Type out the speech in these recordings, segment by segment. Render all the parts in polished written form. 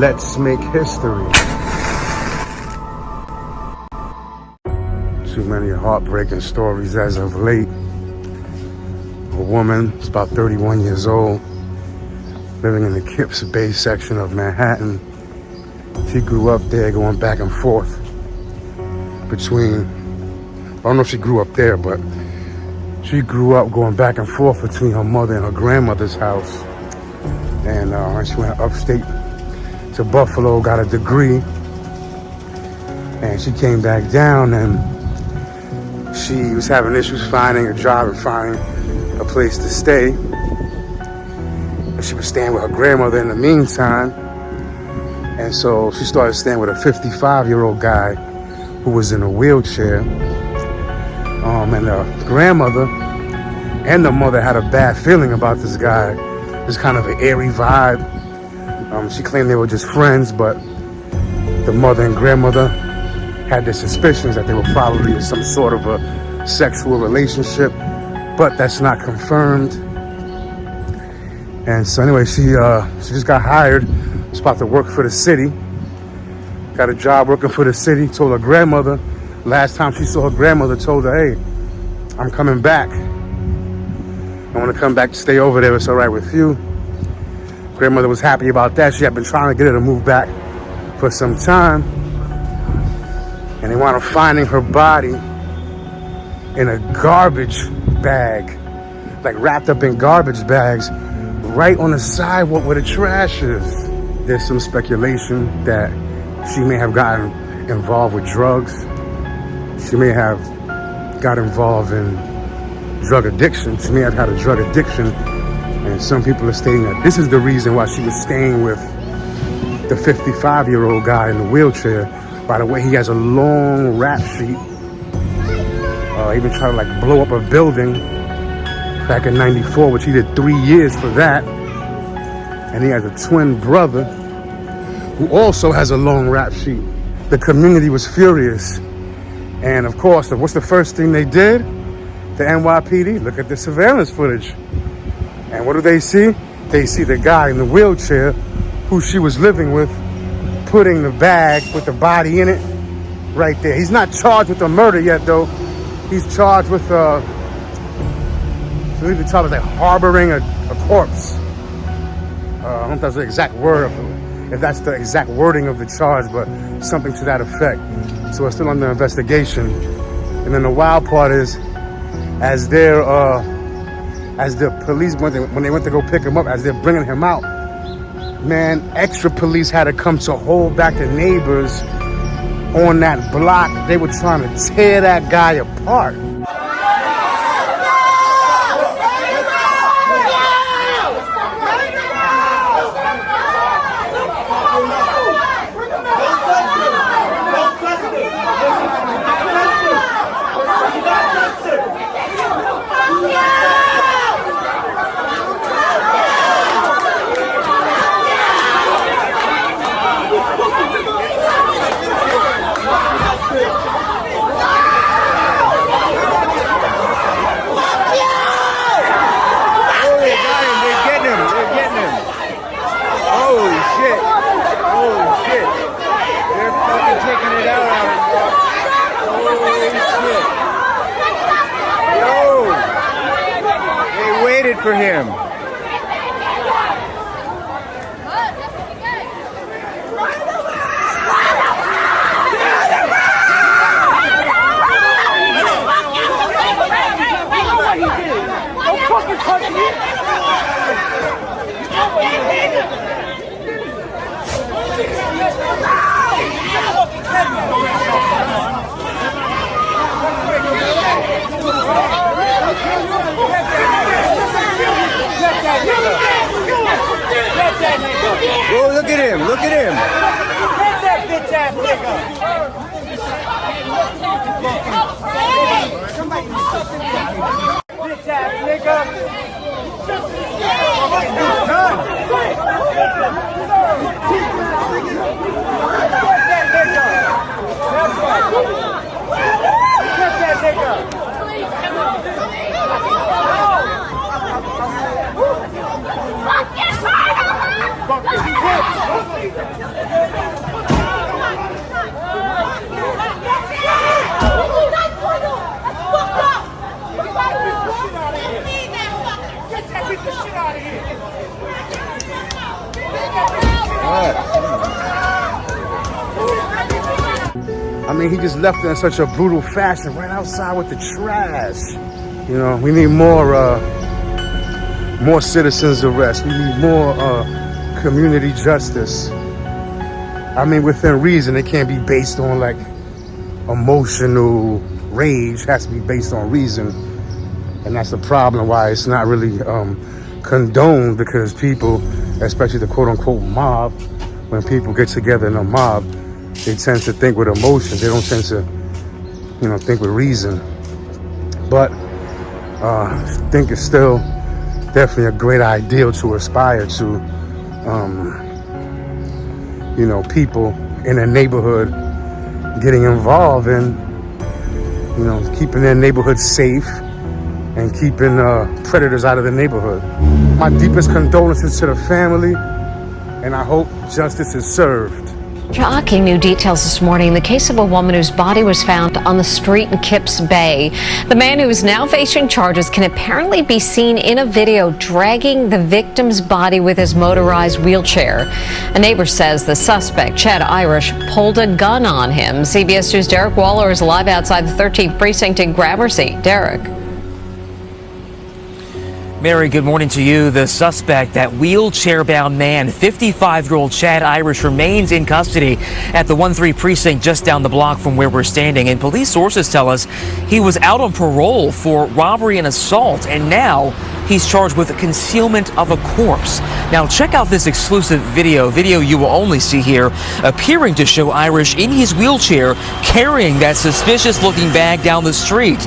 Let's make history. Too many heartbreaking stories as of late. A woman, it's about 31 years old, living in the Kips Bay section of Manhattan. She grew up there, going back and forth between, I don't know if she grew up there, but she grew up going back and forth between her mother and her grandmother's house. And she went upstate to Buffalo, got a degree, and she came back down, and she was having issues finding a job and finding a place to stay. And she was staying with her grandmother in the meantime. And so she started staying with a 55-year-old guy who was in a wheelchair. And the grandmother and the mother had a bad feeling about this guy. This kind of an airy vibe. She claimed they were just friends, but the mother and grandmother had their suspicions that they were probably in some sort of a sexual relationship, but that's not confirmed. And so anyway, she just got hired. Was about to work for the city. Got a job working for the city. Told her grandmother, last time she saw her grandmother, told her, hey, I'm coming back. I want to come back to stay over there. It's all right with you. Grandmother was happy about that. She had been trying to get her to move back for some time. And they wound up finding her body in a garbage bag, like wrapped up in garbage bags, right on the sidewalk where the trash is. There's some speculation that she may have gotten involved with drugs. She may have got involved in drug addiction. She may have had a drug addiction. And some people are stating that this is the reason why she was staying with the 55-year-old guy in the wheelchair. By the way, he has a long rap sheet. Even tried to like blow up a building back in '94, which he did 3 years for that. And he has a twin brother who also has a long rap sheet. The community was furious. And of course, what's the first thing they did? The NYPD, look at the surveillance footage. And what do they see? They see the guy in the wheelchair who she was living with, putting the bag with the body in it right there. He's not charged with the murder yet, though. He's charged with, I believe the charge is like harboring a corpse. I don't know if that's the exact word, if that's the exact wording of the charge, but something to that effect. So it's still under investigation. And then the wild part is, as the police, when they went to go pick him up, as they're bringing him out, man, extra police had to come to hold back the neighbors on that block. They were trying to tear that guy apart. For him. Don't fucking touch me! Oh, look at him, look at him. Hit that bitch ass nigga. Bitch ass nigga. Fucking I mean, he just left it in such a brutal fashion, right outside with the trash. You know, we need more citizens arrest. We need more community justice. I mean, within reason. It can't be based on like emotional rage. It has to be based on reason. And that's the problem why it's not really condoned, because people, especially the quote unquote mob, when people get together in a mob, they tend to think with emotion. They don't tend to, you know, think with reason. But I think it's still definitely a great ideal to aspire to. You know, people in a neighborhood getting involved in, you know, keeping their neighborhood safe and keeping predators out of the neighborhood. My deepest condolences to the family, and I hope justice is served. Shocking new details this morning in the case of a woman whose body was found on the street in Kips Bay. The man who is now facing charges can apparently be seen in a video dragging the victim's body with his motorized wheelchair. A neighbor says the suspect, Chad Irish, pulled a gun on him. CBS News' Derek Waller is live outside the 13th precinct in Gramercy. Derek. Mary, good morning to you. The suspect, that wheelchair-bound man, 55-year-old Chad Irish, remains in custody at the 1-3 precinct just down the block from where we're standing. And police sources tell us he was out on parole for robbery and assault, and now he's charged with concealment of a corpse. Now, check out this exclusive video you will only see here, appearing to show Irish in his wheelchair carrying that suspicious-looking bag down the street.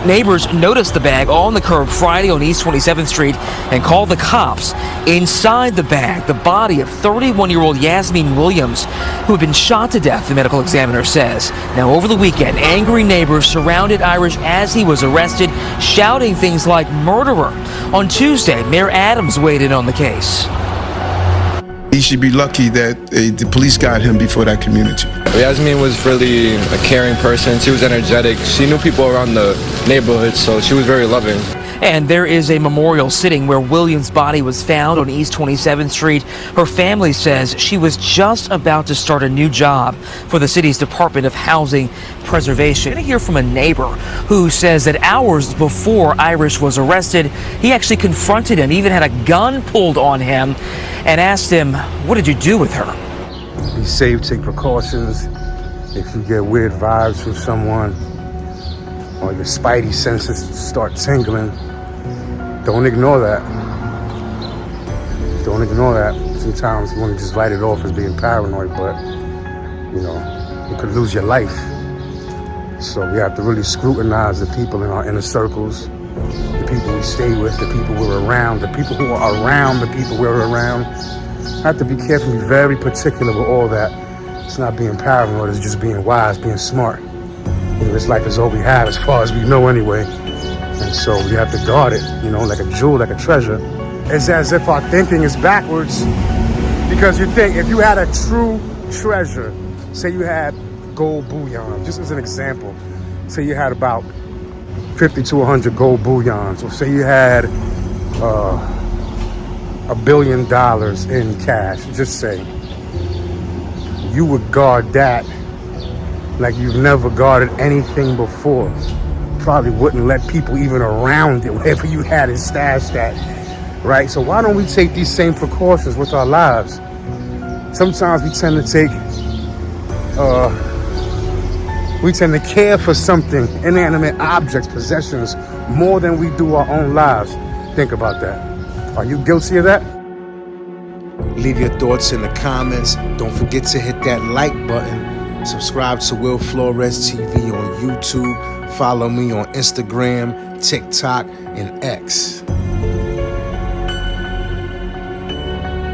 Neighbors noticed the bag on the curb Friday on East 27th Street and called the cops. Inside the bag, the body of 31-year-old Yasmin Williams, who had been shot to death, the medical examiner says. Now, over the weekend, angry neighbors surrounded Irish as he was arrested, shouting things like murderer. On Tuesday, Mayor Adams weighed in on the case. He should be lucky that the police got him before that community. Yasmin was really a caring person. She was energetic. She knew people around the neighborhood, so she was very loving. And there is a memorial sitting where Williams' body was found on East 27th Street. Her family says she was just about to start a new job for the city's Department of Housing Preservation. We're going to hear from a neighbor who says that hours before Irish was arrested, he actually confronted him, even had a gun pulled on him, and asked him, "What did you do with her?" Be safe, take precautions. If you get weird vibes from someone, or your spidey senses start tingling, don't ignore that. Don't ignore that. Sometimes you want to just write it off as being paranoid, but, you know, you could lose your life. So we have to really scrutinize the people in our inner circles, the people we stay with, the people we're around, the people who are around the people we're around. Have to be careful, be very particular with all that. It's not being paranoid, it's just being wise, being smart. You know, this life is all we have as far as we know anyway. And so we have to guard it, you know, like a jewel, like a treasure. It's as if our thinking is backwards, because you think if you had a true treasure, say you had gold bullion, just as an example, say you had about 50 to 100 gold bullions, or say you had $1 billion in cash, just say, you would guard that like you've never guarded anything before. Probably wouldn't let people even around it, wherever you had it stashed at, right? So why don't we take these same precautions with our lives? Sometimes we tend to care for something, inanimate objects, possessions, more than we do our own lives. Think about that. Are you guilty of that? Leave your thoughts in the comments. Don't forget to hit that like button. Subscribe to Will Flores TV on YouTube. Follow me on Instagram, TikTok, and X.